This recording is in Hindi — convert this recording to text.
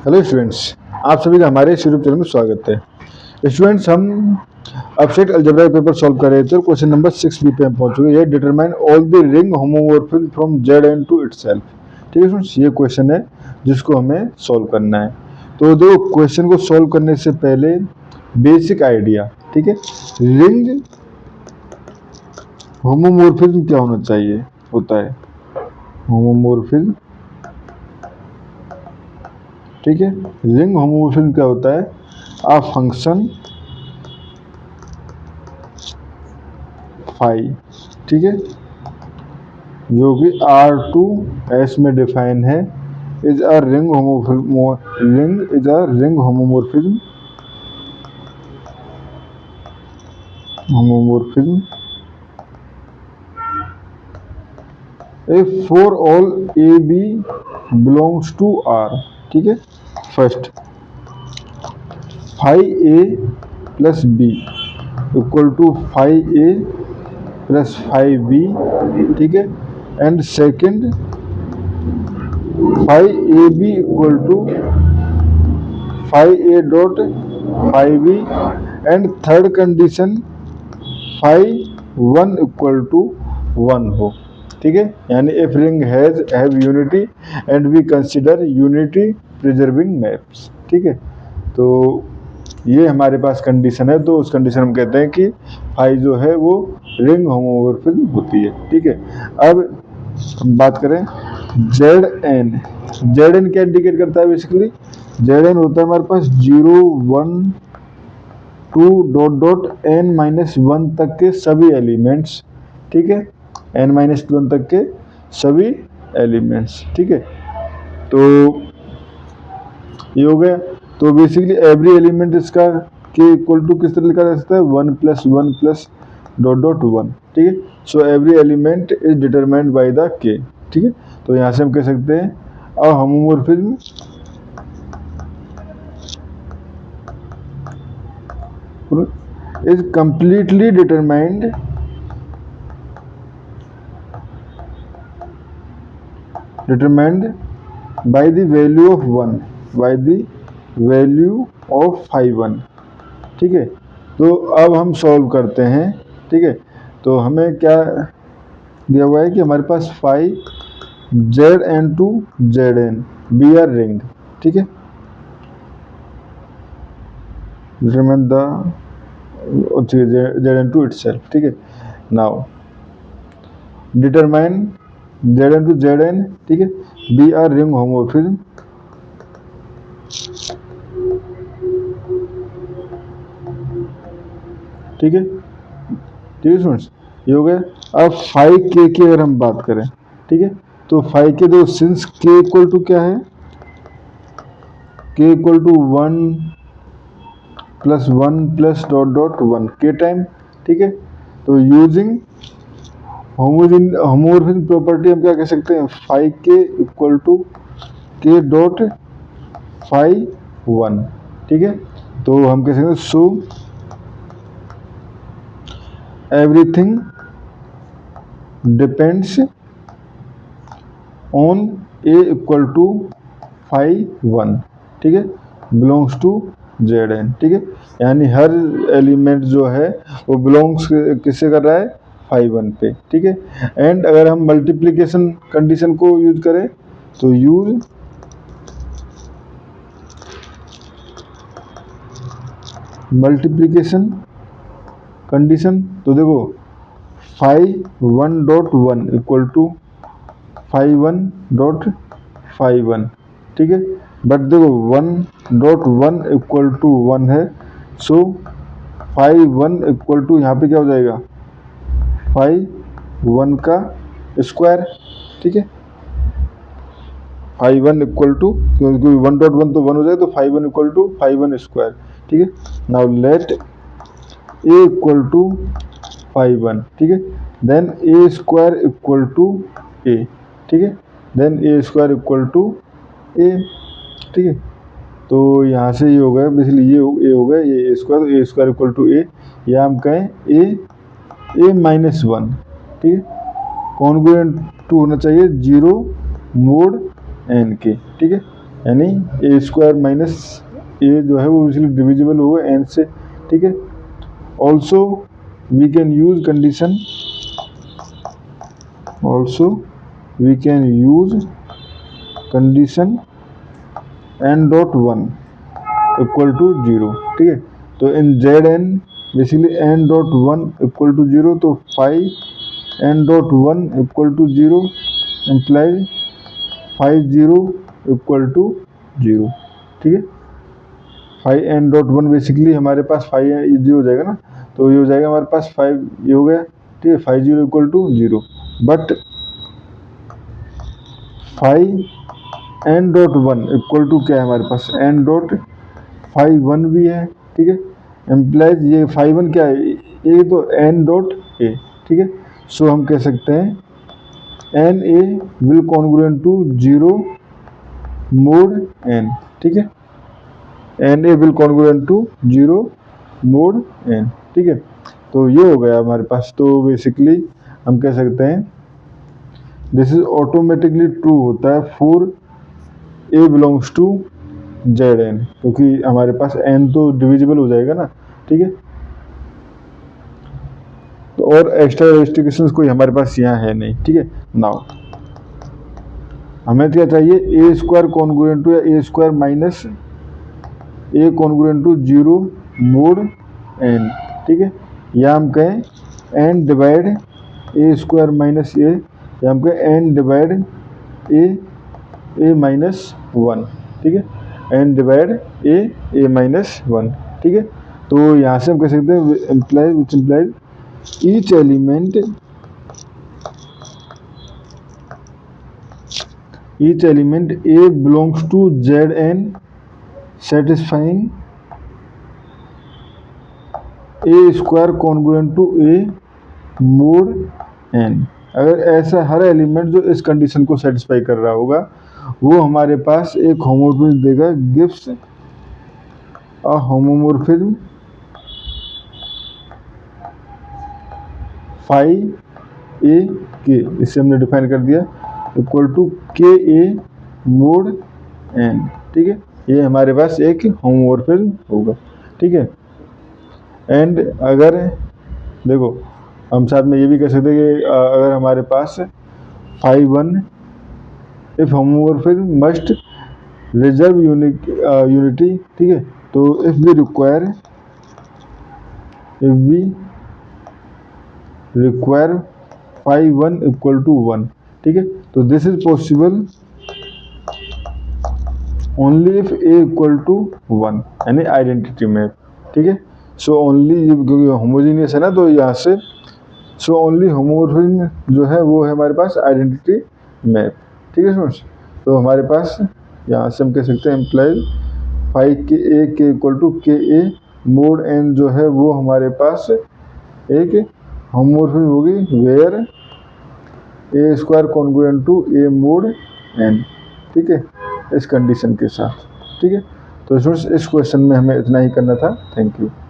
हेलो स्टूडेंट्स, आप सभी का हमारे इस यूट्यूब चैनल में स्वागत है। स्टूडेंट्स, हम एब्स्ट्रैक्ट अलजेब्रा पेपर सॉल्व कर रहे थे और क्वेश्चन नंबर 6 पे हम पहुंच चुके हैं। ये determine all the ring homomorphism from Z N to itself. ठीक है स्टूडेंट्स, ये क्वेश्चन है जिसको हमें सॉल्व करना है। तो देखो, क्वेश्चन को सॉल्व करने से पहले बेसिक आइडिया, ठीक है, रिंग होमोमॉर्फिज्म क्या होना चाहिए होता है। होमोमॉर्फिज्म, ठीक है, रिंग होमोमॉर्फिज्म क्या होता है? आ फंक्शन फाई, ठीक है, जो कि R2S में डिफाइन है, is a ring homomorphism if for all AB belongs to R। ठीक है, first phi A plus B equal to phi A plus phi B, ठीक है, and second phi AB equal to phi A dot phi B, and third condition phi 1 equal to 1 हो। ठीक है, यानी if ring have unity and we consider unity preserving maps. ठीक है, तो ये हमारे पास कंडीशन है, तो उस कंडीशन हम कहते हैं कि फाई जो है वो रिंग होमोमॉर्फिज्म होती है। ठीक है, अब हम बात करें जेड एन। जेड एन क्या इंडिकेट करता है? बेसिकली जेड एन होता है हमारे पास 0 1 2 डॉट डॉट n माइनस 1 तक के सभी एलिमेंट्स। ठीक है, n माइनस 1 तक के सभी एलिमेंट्स। ठीक है, तो ये हो गया। तो बेसिकली एवरी एलिमेंट इसका के इक्वल टू किस तरह लिखा जा सकता है? 1 प्लस 1 प्लस डॉट डॉट 1। ठीक है, so every element is determined by the के। ठीक है, तो यहाँ से हम कह सकते हैं अ homomorphism is completely determined by the value of 1, by the value of phi 1। ठीक है, तो अब हम सॉल्व करते हैं। ठीक है, तो हमें क्या दिया हुआ है कि हमारे पास phi Z N to Z n be R ring. ठीक है, determine the Z N to itself. ठीक है, now determine Z N to Z n, ठीक है, बी आर रिंग होमोमॉर्फिज्म। ठीक है, ठीक है स्टूडेंट्स, ये हो गया। अब फाई के की अगर हम बात करें, ठीक है, तो फाई के दो सिंस के इक्वल टू क्या है? K equal to 1 plus 1 plus dot dot 1 K time. ठीक है, तो यूजिंग होमोमॉर्फिज्म प्रॉपर्टी हम क्या कह सकते हैं? Phi K equal to K dot phi 1। ठीक है, तो हम कह सकते हैं so everything depends on A equal to phi 1। ठीक है, बिलोंग्स टू जेड एन। ठीक है, यानी हर एलिमेंट जो है वो बिलोंग्स किससे कर रहा है? फाई 1 पे। ठीक है, एंड अगर हम मल्टीप्लिकेशन कंडीशन को यूज करें तो यूज मल्टीप्लिकेशन कंडीशन, तो देखो phi 1 dot 1 equal to phi 1 dot phi 1। ठीक है, बट देखो 1 डॉट 1 इक्वल टू 1 है, सो फाई 1 इक्वल टू यहाँ पे क्या हो जाएगा? फाई 1 का स्क्वायर। ठीक है, फाई 1 इक्वल टू, क्योंकि 1 डॉट 1 तो 1 हो जाएगा, तो phi 1 equal to phi 1 square. ठीक है, now let a equal to phi 1। ठीक है, then a square equal to a. ठीक है, then a square equal to a. ठीक है, तो यहाँ से ये हो गया, बेसिकली ये ए हो गया, ये ए स्क्वायर इक्वल टू ए, या हम कहें ए माइनस 1। ठीक है, कॉन्ग्रुएंट टू होना चाहिए 0 मोड एन के। ठीक है, यानी ए स्क्वायर माइनस ए जो है वो बेसिकली डिविजिबल होगा एन से, ठीक है। Also we can use condition, also we can use condition n dot one equal to zero, ठीक है। तो in Z n basically n dot one equal to zero, तो five N dot one equal to zero implies five zero equal to zero, ठीक है। Five N dot one basically हमारे पास फाइव जीरो हो जाएगा ना, तो ये हो जाएगा हमारे पास फाइव, ये हो गया, ठीक है। Phi zero equal to zero, but phi N dot one equal to क्या है हमारे पास, एन डॉट फाइव वन भी है, ठीक है। एम्प्लाइज ये फाइव वन क्या है, ए तो एन डॉट ए, ठीक है। सो हम कह सकते हैं N A will congruent to zero mod N, ठीक है। N A will congruent to zero mod N, ठीक है। तो ये हो गया हमारे पास। तो बेसिकली हम कह सकते हैं दिस इज ऑटोमेटिकली ट्रू होता है for A belongs to Z N, क्योंकि हमारे पास एन तो डिविजिबल हो जाएगा ना, ठीक है। तो और एक्स्ट्रा रेस्ट्रिक्शंस कोई हमारे पास यहाँ है नहीं, ठीक है। नाउ हमें क्या चाहिए, ए स्क्वायर कॉन्ग्रुएंट टू या a square minus a congruent to zero mod N, ठीक है। या हम कहें n divide a square minus a, या हम कहें n divide a minus one, ठीक है। N divide a minus one, ठीक है। तो यहाँ से हम कह सकते हैं implies which implies each element a belongs to Z n satisfying a square congruent to A mod n. अगर ऐसा हर एलिमेंट जो इस कंडीशन को सेटिस्फाई कर रहा होगा वो हमारे पास एक होमोमॉर्फिज्म देगा, गिव्स अ होमोमॉर्फिज्म फाइव ए के, इससे हमने डिफाइन कर दिया, इक्वल टू के ए मोड एन, ठीक है। ये हमारे पास एक होमोमॉर्फिज्म होगा, ठीक है। एंड अगर देखो हम साथ में ये भी कह सकते हैं कि अगर हमारे पास five one if homomorphism must reserve unity, ठीक है। तो if we require five one equal to one, ठीक है। तो this is possible only if a equal to one, यानी आइडेंटिटी मैप, ठीक है। सो ओनली क्योंकि होमोजीनियस है ना, तो यहाँ से सो ओनली होमोमॉर्फिज्म जो है वो है हमारे पास आइडेंटिटी मैप, ठीक है स्टूडेंट्स। तो हमारे पास यहाँ से हम कह सकते हैं इम्प्लाइज फाइव के ए के इक्वल टू के ए मोड एन जो है वो हमारे पास एक होमोमॉर्फिज्म होगी where A square congruent to A mod N, ठीक है, इस कंडीशन के साथ, ठीक है। तो स्टूडेंट्स इस क्वेश्चन में हमें इतना ही करना था। Thank you.